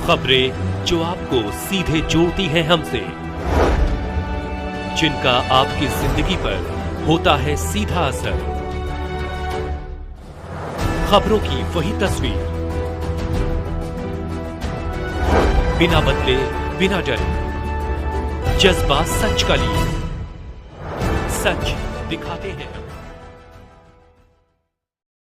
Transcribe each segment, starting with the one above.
खबरें जो आपको सीधे जोड़ती हैं हमसे, जिनका आपकी जिंदगी पर होता है सीधा असर। खबरों की वही तस्वीर, बिना बदले बिना डरे, जज्बा सच का लिए, सच दिखाते हैं।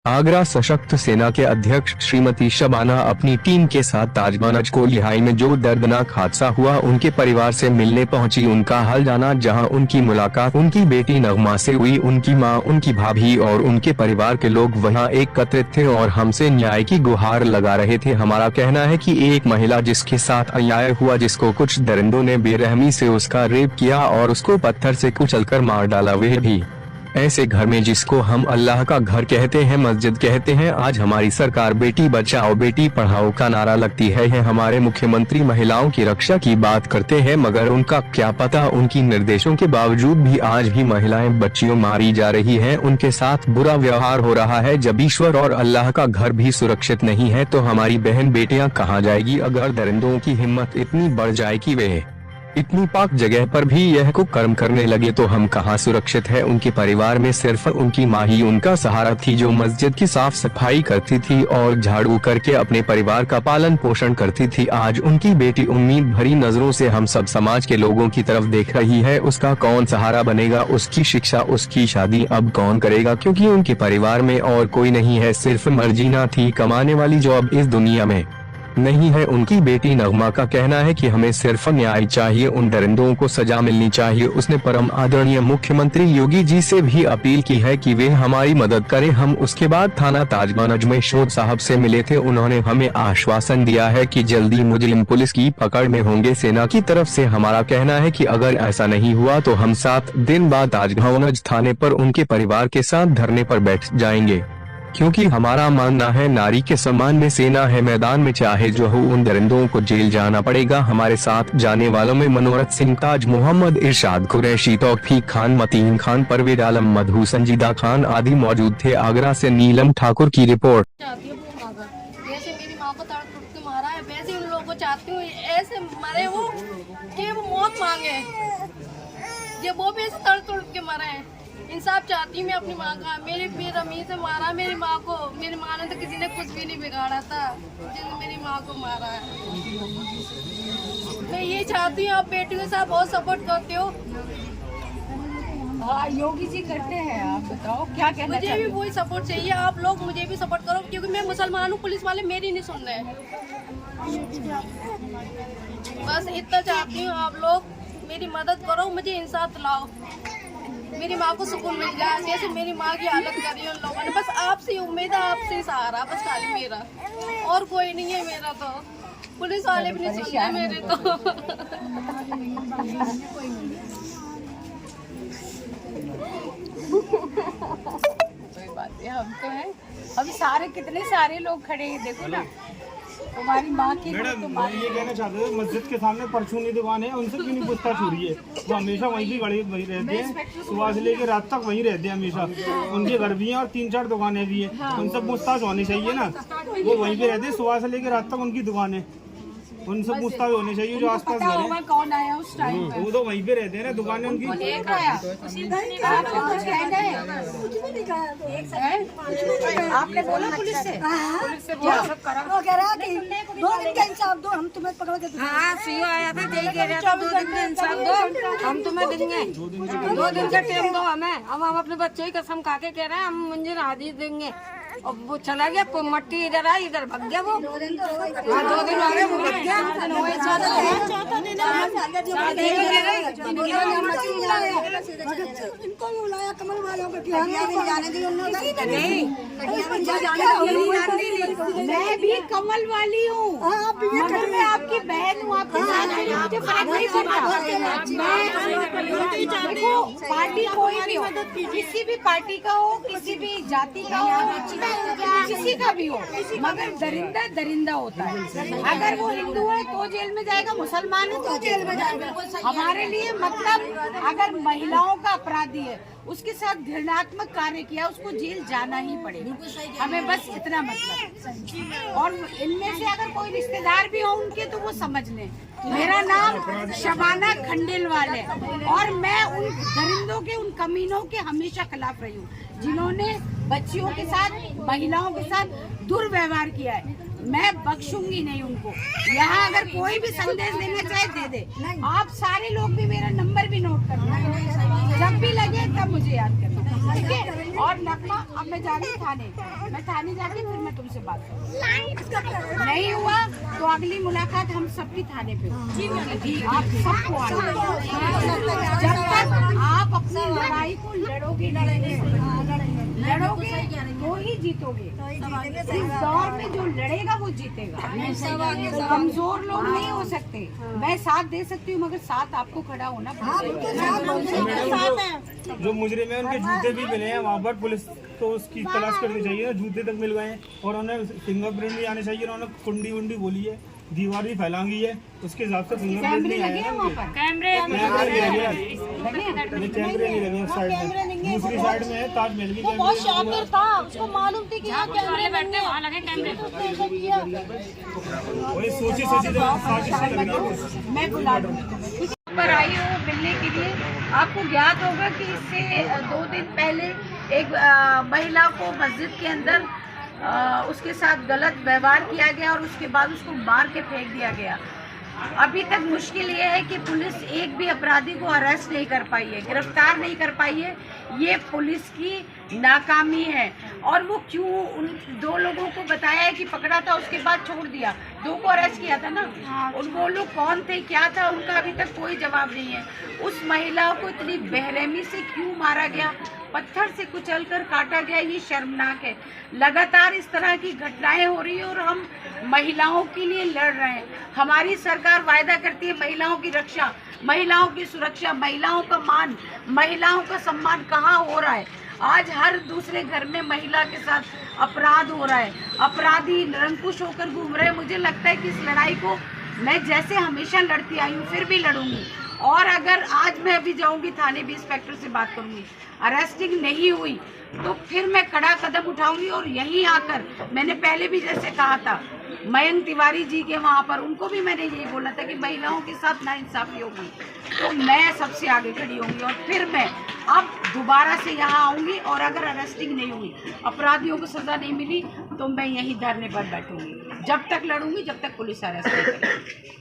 आगरा सशक्त सेना के अध्यक्ष श्रीमती शबाना अपनी टीम के साथ ताजमानज को लिहाई में जो दर्दनाक हादसा हुआ उनके परिवार से मिलने पहुंची। उनका हाल जाना, जहां उनकी मुलाकात उनकी बेटी नगमा से हुई। उनकी मां, उनकी भाभी और उनके परिवार के लोग वहां एकत्रित थे और हमसे न्याय की गुहार लगा रहे थे। हमारा कहना है कि एक महिला जिसके साथ अन्याय हुआ, जिसको कुछ दरिंदों ने बेरहमी से उसका रेप किया और उसको पत्थर से कुचलकर मार डाला, वह भी ऐसे घर में जिसको हम अल्लाह का घर कहते हैं, मस्जिद कहते हैं, आज हमारी सरकार बेटी बचाओ बेटी पढ़ाओ का नारा लगती है। हमारे मुख्यमंत्री महिलाओं की रक्षा की बात करते हैं, मगर उनका क्या पता, उनकी निर्देशों के बावजूद भी आज भी महिलाएं, बच्चियों मारी जा रही हैं, उनके साथ बुरा व्यवहार हो रहा है। जब ईश्वर और अल्लाह का घर भी सुरक्षित नहीं है तो हमारी बहन बेटियां कहाँ जाएगी? अगर दरिंदों की हिम्मत इतनी बढ़ जाए कि वे इतनी पाक जगह पर भी यह को कर्म करने लगे तो हम कहाँ सुरक्षित है? उनके परिवार में सिर्फ उनकी माँ ही उनका सहारा थी, जो मस्जिद की साफ सफाई करती थी और झाड़ू करके अपने परिवार का पालन पोषण करती थी। आज उनकी बेटी उम्मीद भरी नजरों से हम सब समाज के लोगों की तरफ देख रही है। उसका कौन सहारा बनेगा? उसकी शिक्षा, उसकी शादी अब कौन करेगा? क्योंकि उनके परिवार में और कोई नहीं है, सिर्फ मर्जीना थी कमाने वाली जो अब इस दुनिया में नहीं है। उनकी बेटी नगमा का कहना है कि हमें सिर्फ न्याय चाहिए, उन दरिंदों को सजा मिलनी चाहिए। उसने परम आदरणीय मुख्यमंत्री योगी जी से भी अपील की है कि वे हमारी मदद करें। हम उसके बाद थाना ताजमानज में शोध साहब से मिले थे। उन्होंने हमें आश्वासन दिया है कि जल्दी मुजरिम पुलिस की पकड़ में होंगे। सेना की तरफ से हमारा कहना है कि अगर ऐसा नहीं हुआ तो हम 7 दिन बाद ताजमानज थाने पर उनके परिवार के साथ धरने पर बैठ जाएंगे, क्योंकि हमारा मानना है नारी के सम्मान में सेना है मैदान में, चाहे जो हो उन दरिंदों को जेल जाना पड़ेगा। हमारे साथ जाने वालों में मनोरथ सिंह, ताज मोहम्मद, इरशाद कुरैशी, तौफीक खान, मतीन खान, परवेज आलम, मधु, संजीदा खान आदि मौजूद थे। आगरा से नीलम ठाकुर की रिपोर्ट। जैसे मेरी माँ को तड़प तोड़ के मारा है, वैसे उन लोगों को चाहती हूँ ऐसे मरे वो कि वो मौत मांगे, ये वो भी ऐसे तड़प तोड़ के मरे हैं। इंसाफ चाहती हूँ मैं अपनी माँ का। मेरी बेरहमी से मारा मेरी माँ को। मेरी माँ ने तो किसी ने कुछ भी नहीं बिगाड़ा था, जिसने मेरी माँ को मारा है। मैं ये चाहती हूँ आप बेटियों के साथ बहुत सपोर्ट करते हो। हाँ, योगी जी करते हैं, आप बताओ क्या कहना मुझे भी वही सपोर्ट चाहिए, आप लोग मुझे भी सपोर्ट करो, क्योंकि मैं मुसलमान हूँ, पुलिस वाले मेरी नहीं सुन रहे। बस इतना चाहती हूँ, आप लोग मेरी मदद करो, मुझे इंसाफ दिलाओ, मेरी माँ को सुकून मिल जाए। जैसे मेरी माँ की हालत करी है उन लोगों ने, बस आपसे उम्मीद है, आपसे सहारा बस खाली मेरा, और कोई नहीं है मेरा। तो पुलिस वाले भी नहीं सुन रहे मेरे तो। कोई बात नहीं, हम तो हैं, हम सारे कितने सारे लोग खड़े हैं, देखो ना तुम्हारी माँ की। मैडम ये कहना चाहते थे, मस्जिद के सामने परचूनी दुकान है, उनसे क्यों नहीं पूछताछ हो रही है? वो हमेशा वहीं की गली वहीं रहते हैं, सुबह से लेकर रात तक वहीं रहते हैं हमेशा। उनके घर भी हैं और 3-4 दुकानें भी हैं, उनसे पूछताछ होनी चाहिए ना। वो वहीं पे रहते हैं, सुबह से लेकर रात तक उनकी दुकान है, उनसे पूछताछ होनी चाहिए। जो आसपास घर है, कौन आया उस टाइम पे? वो तो वहीं पे रहते हैं ना, दुकानें उनकी। आपने बोला पुलिस से? पुलिस से बोला सब करा। वो कह रहा कि 2 दिन का इंसाफ दो, हम तुम्हें पकड़ के दूंगे। हाँ, सीओ आया था, यही कह रहा था 2 दिन का इंसाफ दो, हम तुम्हें देंगे। 2 दिन का टाइम दो हमें। हम अपने बच्चों की कसम खा के कह रहे हैं हम मंजिल हाजिर देंगे। और वो चला गया, मट्टी इधर आई, इधर भाग गया वो। 2 दिन हो गए, वो भाग गया। इनको भी बुलाया कमल वालों को, जाने दी उन्होंने नहीं, मैं भी कमल वाली हूँ, मगर मैं आपकी बहन हूँ, आपके साथ हूँ, मुझे फर्क नहीं पड़ता। देखो पार्टी कोई भी हो, किसी भी पार्टी का हो, किसी भी जाति का हो, किसी का भी हो, मगर दरिंदा दरिंदा होता है। अगर वो हिंदू है तो जेल में जाएगा, मुसलमान है तो जेल में जाएगा। हमारे लिए मतलब अगर महिलाओं का अपराधी है उसके साथ घृणात्मक कार्य किया, उसको जेल जाना ही पड़ेगा। हमें बस इतना मतलब। और इनमें से अगर कोई रिश्तेदार भी हो उनके तो वो समझ लें। मेरा नाम शबाना खंडेलवाल है और मैं उन दरिंदों के, उन कमीनों के हमेशा खिलाफ रही हूँ जिन्होंने बच्चियों के साथ, महिलाओं के साथ दुर्व्यवहार किया है। मैं बख्शूंगी नहीं उनको। यहाँ अगर कोई भी संदेश देना चाहे दे दे। आप सारे लोग भी मेरा नंबर भी नोट करना, जब भी लगे तब मुझे याद करना, ठीक है। और नगमा, अब मैं जा रही हूँ थाने, मैं थाने जाके फिर मैं तुमसे बात करूँ। नहीं हुआ तो अगली मुलाकात हम सबकी थाने पे होगी। आप सबको आना। जब तक आप अपनी लड़ाई को लड़ोगे तो ही जीतोगे। इस दौर में जो लड़ेगा वो जीतेगा। तो कमजोर लोग नहीं हो सकते। मैं साथ दे सकती हूँ मगर साथ आपको खड़ा होना पड़ेगा। जो मुजरिम है उनके जूते भी मिले हैं वहाँ पर, पुलिस तो उसकी तलाश करनी चाहिए। जूते तक मिल गए हैं और उन्हें फिंगरप्रिंट भी आने चाहिए। उन्होंने कुंडी वुंडी बोली है, दीवार भी फैलांगी है, उसके हिसाब से फिंगरप्रिंट नहीं आया है। कैमरे नहीं लगे उस साइड में, दूसरी साइड में है ताजमहल की। बहुत शातिर था, उसको मालूम थी कि यहाँ कैमरे बैठे वही सोची साजिश से लगी है। मैं बुला दूंगी पर आई हूँ मिलने के लिए। आपको ज्ञात होगा कि इससे 2 दिन पहले एक महिला को मस्जिद के अंदर उसके साथ गलत व्यवहार किया गया और उसके बाद उसको मार के फेंक दिया गया। अभी तक मुश्किल ये है कि पुलिस एक भी अपराधी को अरेस्ट नहीं कर पाई है, गिरफ्तार नहीं कर पाई है। ये पुलिस की नाकामी है। और वो क्यों उन 2 लोगों को बताया है कि पकड़ा था, उसके बाद छोड़ दिया। 2 को अरेस्ट किया था ना, उन वो लोग कौन थे, क्या था, उनका अभी तक कोई जवाब नहीं है। उस महिला को इतनी बेरहमी से क्यों मारा गया, पत्थर से कुचलकर काटा गया, ये शर्मनाक है। लगातार इस तरह की घटनाएं हो रही है और हम महिलाओं के लिए लड़ रहे हैं। हमारी सरकार वायदा करती है महिलाओं की रक्षा, महिलाओं की सुरक्षा, महिलाओं का मान, महिलाओं का सम्मान कहाँ हो रहा है। आज हर दूसरे घर में महिला के साथ अपराध हो रहा है, अपराधी निरंकुश होकर घूम रहे हैं। मुझे लगता है कि इस लड़ाई को मैं जैसे हमेशा लड़ती आई हूँ फिर भी लड़ूंगी। और अगर आज मैं अभी जाऊंगी थाने भी इंस्पेक्टर से बात करूंगी, अरेस्टिंग नहीं हुई तो फिर मैं कड़ा कदम उठाऊंगी। और यहीं आकर मैंने पहले भी जैसे कहा था मयंक तिवारी जी के वहाँ पर, उनको भी मैंने यही बोला था कि महिलाओं के साथ नाइंसाफी होगी तो मैं सबसे आगे खड़ी होंगी। और फिर मैं अब दोबारा से यहाँ आऊँगी और अगर अरेस्टिंग नहीं हुई, अपराधियों को सज़ा नहीं मिली तो मैं यहीं धरने पर बैठूंगी। जब तक लड़ूंगी जब तक पुलिस अरेस्ट नहीं करेगी।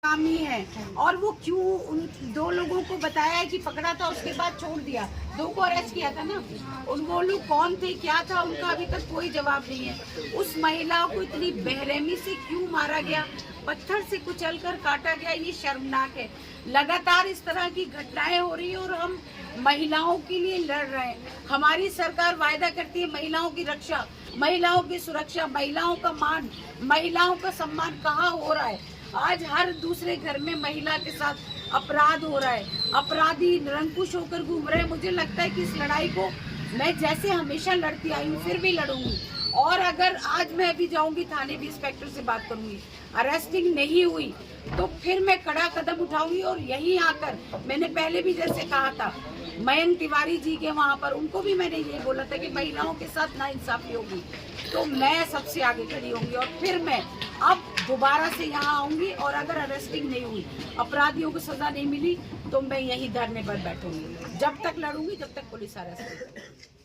नाकामी है। और वो क्यों उन 2 लोगों को बताया है कि पकड़ा था, उसके बाद छोड़ दिया। 2 को अरेस्ट किया था ना, उन वो लोग कौन थे, क्या था, उनका अभी तक कोई जवाब नहीं है। उस महिला को इतनी बेरहमी से क्यों मारा गया, पत्थर से कुचलकर काटा गया, ये शर्मनाक है। लगातार इस तरह की घटनाएं हो रही है और हम महिलाओं के लिए लड़ रहे हैं। हमारी सरकार वायदा करती है महिलाओं की रक्षा, महिलाओं की सुरक्षा, महिलाओं का मान, महिलाओं का सम्मान कहाँ हो रहा है। आज हर दूसरे घर में महिला के साथ अपराध हो रहा है, अपराधी निरंकुश होकर घूम रहे हैं। मुझे लगता है कि इस लड़ाई को मैं जैसे हमेशा लड़ती आई हूँ फिर भी लड़ूंगी। और अगर आज मैं अभी जाऊंगी थाने भी इंस्पेक्टर से बात करूंगी, अरेस्टिंग नहीं हुई तो फिर मैं कड़ा कदम उठाऊंगी। और यहीं आकर मैंने पहले भी जैसे कहा था मयंक तिवारी जी के वहाँ पर, उनको भी मैंने ये बोला था कि महिलाओं के साथ नाइंसाफी होगी तो मैं सबसे आगे खड़ी होंगी। और फिर मैं अब दोबारा से यहाँ आऊँगी और अगर अरेस्टिंग नहीं हुई, अपराधियों को सज़ा नहीं मिली तो मैं यहीं धरने पर बैठूंगी। जब तक लड़ूंगी जब तक पुलिस अरेस्ट नहीं करेगी।